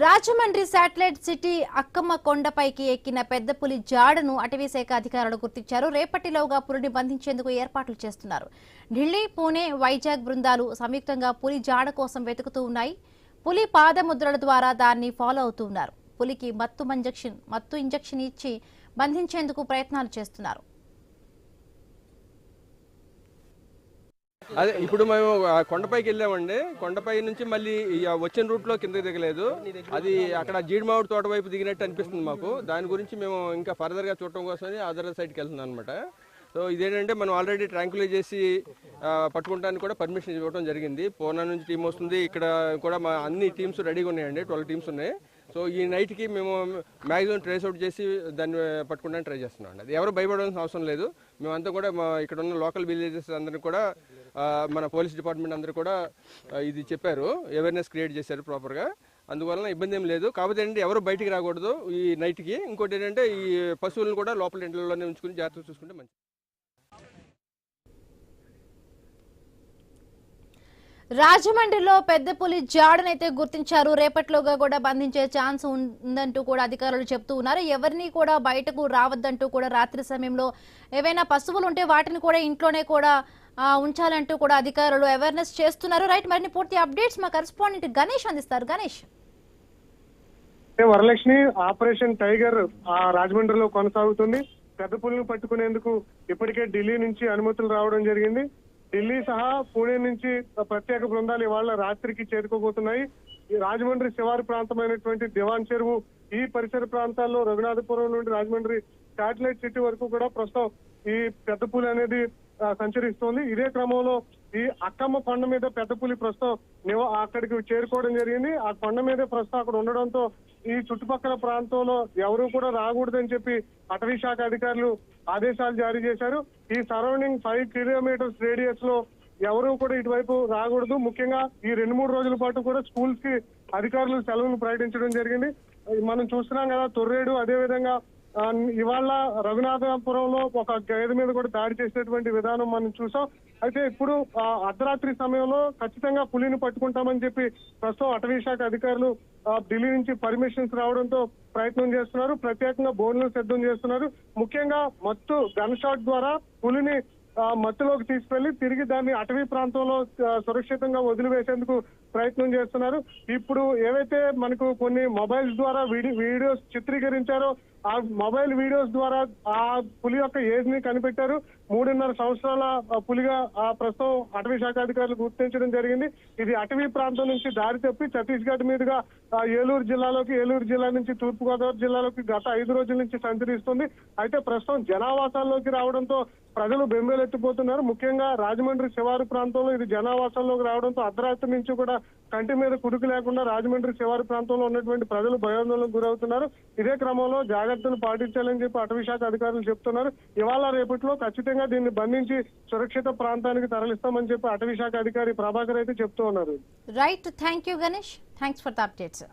Rajahmundry satellite city Akkamma కొండపైకి ఎక్కిన పెద్ద పులి జాడను అటవీశాఖ అధికారులు గుర్తించారు. రేపటిలోగా పులిని బంధించేందుకు ఏర్పాట్లు చేస్తున్నారు. ఢిల్లీ, పూణే, వైజాగ్ బృందాలు సంయుక్తంగా పులి జాడ కోసం వెతుకుతూ ఉన్నాయి. పులి పాదముద్రల ద్వారా దాన్ని ఫాలో అవుతూ ఉన్నారు. పులికి మత్తు ఇంజెక్షన్ ఇచ్చి బంధించేందుకు ప్రయత్నాలు చేస్తున్నారు. అదే ఇప్పుడు మేము కొండపైకి వెళ్ళామండి. కొండపై నుంచి మళ్ళీ వచ్చిన రూట్లో కిందకి దిగలేదు. అది అక్కడ జీడిమావిడి తోట వైపు దిగినట్టు అనిపిస్తుంది మాకు. దాని గురించి మేము ఇంకా ఫర్దర్గా చూడటం కోసమని అదర్ సైడ్కి వెళ్తున్నాం అనమాట. సో ఇదేంటంటే మనం ఆల్రెడీ ట్రాంకులైజ్ చేసి పట్టుకోవడానికి కూడా పర్మిషన్ ఇవ్వడం జరిగింది. పూనా నుంచి టీం వస్తుంది. ఇక్కడ కూడా మా అన్ని టీమ్స్ రెడీగా ఉన్నాయండి. 12 టీమ్స్ ఉన్నాయి. సో ఈ నైట్కి మేము మ్యాక్సిమం ట్రేస్ అవుట్ చేసి దాన్ని పట్టుకోవడానికి ట్రై చేస్తున్నాం అండి. అది ఎవరు భయపడాల్సిన అవసరం లేదు. మేమంతా కూడా ఇక్కడ ఉన్న లోకల్ విలేజెస్ అందరినీ కూడా మన పోలీస్ డిపార్ట్మెంట్ అందరూ కూడా ఇది చెప్పారు, అవేర్నెస్ క్రియేట్ చేశారు ప్రాపర్గా. అందువలన ఇబ్బంది ఏం లేదు. కాకపోతే ఏంటంటే ఎవరు బయటికి రాకూడదు ఈ నైట్కి. ఇంకోటి ఏంటంటే ఈ పశువులను కూడా లోపల ఇంట్లోనే ఉంచుకుని జాగ్రత్తగా చూసుకుంటే మంచిది. రాజమండ్రిలో పెద్ద పులి జాడనైతే గుర్తించారు. రేపటిలోగా కూడా బంధించే ఛాన్స్ ఉందంటూ కూడా అధికారులు చెప్తూ ఉన్నారు. ఎవరిని కూడా బయటకు రావద్దంటూ కూడా రాత్రి సమయంలో ఏవైనా పశువులు ఉంటే వాటిని కూడా ఇంట్లోనే కూడా ఉంచాలంటూ కూడా అధికారులు అవేర్నెస్ చేస్తున్నారు. రైట్, మరిన్ని పూర్తి అప్డేట్స్ మా కరెస్పాండెంట్ గణేష్ అందిస్తారు. గణేష్. వరలక్ష్మి, ఆపరేషన్ టైగర్ రాజమండ్రిలో కొనసాగుతుంది. పెద్ద పులిని పట్టుకునేందుకు ఇప్పటికే ఢిల్లీ నుంచి అనుమతులు రావడం జరిగింది. ఢిల్లీ సహా పూణే నుంచి ప్రత్యేక బృందాలు ఇవాళ రాత్రికి చేరుకోబోతున్నాయి. ఈ రాజమండ్రి శివారు ప్రాంతమైనటువంటి దివాన్ చెరువు, ఈ పరిసర ప్రాంతాల్లో రఘునాథపురం నుండి రాజమండ్రి శాటిలైట్ సిటీ వరకు కూడా ప్రస్తుతం ఈ పెద్ద పులి అనేది సంచరిస్తోంది. ఇదే క్రమంలో ఈ అక్కమ్మ కొండ మీద పెద్ద పులి ప్రస్తుతం అక్కడికి చేరుకోవడం జరిగింది. ఆ కొండ మీద ప్రస్తుతం అక్కడ ఉండడంతో ఈ చుట్టుపక్కల ప్రాంతంలో ఎవరు కూడా రాకూడదని చెప్పి అటవీ శాఖ అధికారులు ఆదేశాలు జారీ చేశారు. ఈ సరౌండింగ్ 5 కిలోమీటర్స్ రేడియస్ లో ఎవరు కూడా ఇటువైపు రాకూడదు. ముఖ్యంగా ఈ 2-3 రోజుల పాటు కూడా స్కూల్స్ కి అధికారులు సెలవులు ప్రకటించడం జరిగింది. మనం చూస్తున్నాం కదా, తొర్రేడు, అదేవిధంగా ఇవాళ రఘునాథపురంలో ఒక గేదె మీద కూడా దాడి చేసినటువంటి విధానం మనం చూసాం. అయితే ఇప్పుడు అర్ధరాత్రి సమయంలో ఖచ్చితంగా పులిని పట్టుకుంటామని చెప్పి ప్రస్తుతం అటవీ శాఖ అధికారులు ఢిల్లీ నుంచి పర్మిషన్స్ రావడంతో ప్రయత్నం చేస్తున్నారు. ప్రత్యేకంగా బోన్లు సిద్ధం చేస్తున్నారు. ముఖ్యంగా గన్ షాట్ ద్వారా పులిని మత్తులోకి తీసుకెళ్లి తిరిగి దాన్ని అటవీ ప్రాంతంలో సురక్షితంగా వదిలివేసేందుకు ప్రయత్నం చేస్తున్నారు. ఇప్పుడు ఏవైతే మనకు కొన్ని మొబైల్స్ ద్వారా వీడియోస్ చిత్రీకరించారో ఆ మొబైల్ వీడియోస్ ద్వారా ఆ పులి యొక్క ఏజ్ ని కనిపెట్టారు. 3.5 సంవత్సరాల పులిగా ప్రస్తుతం అటవీ శాఖ అధికారులు గుర్తించడం జరిగింది. ఇది అటవీ ప్రాంతం నుంచి దారి తప్పి ఛత్తీస్గఢ్ మీదుగా ఏలూరు జిల్లా నుంచి తూర్పుగోదావరి జిల్లాలోకి గత 5 రోజుల నుంచి సంచరిస్తుంది. అయితే ప్రస్తుతం జనావాసాల్లోకి రావడంతో ప్రజలు బెంబేలెత్తిపోతున్నారు. ముఖ్యంగా రాజమండ్రి శివారు ప్రాంతంలో ఇది జనావాసాల్లోకి రావడంతో అర్ధరాత్రి నుంచి కూడా కంటి మీద కుడుకు లేకుండా రాజమండ్రి శివారు ప్రాంతంలో ఉన్నటువంటి ప్రజలు భయాందోళనకు గురవుతున్నారు. ఇదే క్రమంలో జాగ్రత్తలు పాటించాలని చెప్పి అటవీ శాఖ అధికారులు చెప్తున్నారు. ఇవాళ రేపట్లో ఖచ్చితంగా దీన్ని బంధించి సురక్షిత ప్రాంతానికి తరలిస్తామని చెప్పి అటవీ శాఖ అధికారి ప్రభాకర్ అయితే చెప్తూ ఉన్నారు. Right, thank you Ganesh. Thanks for the updates.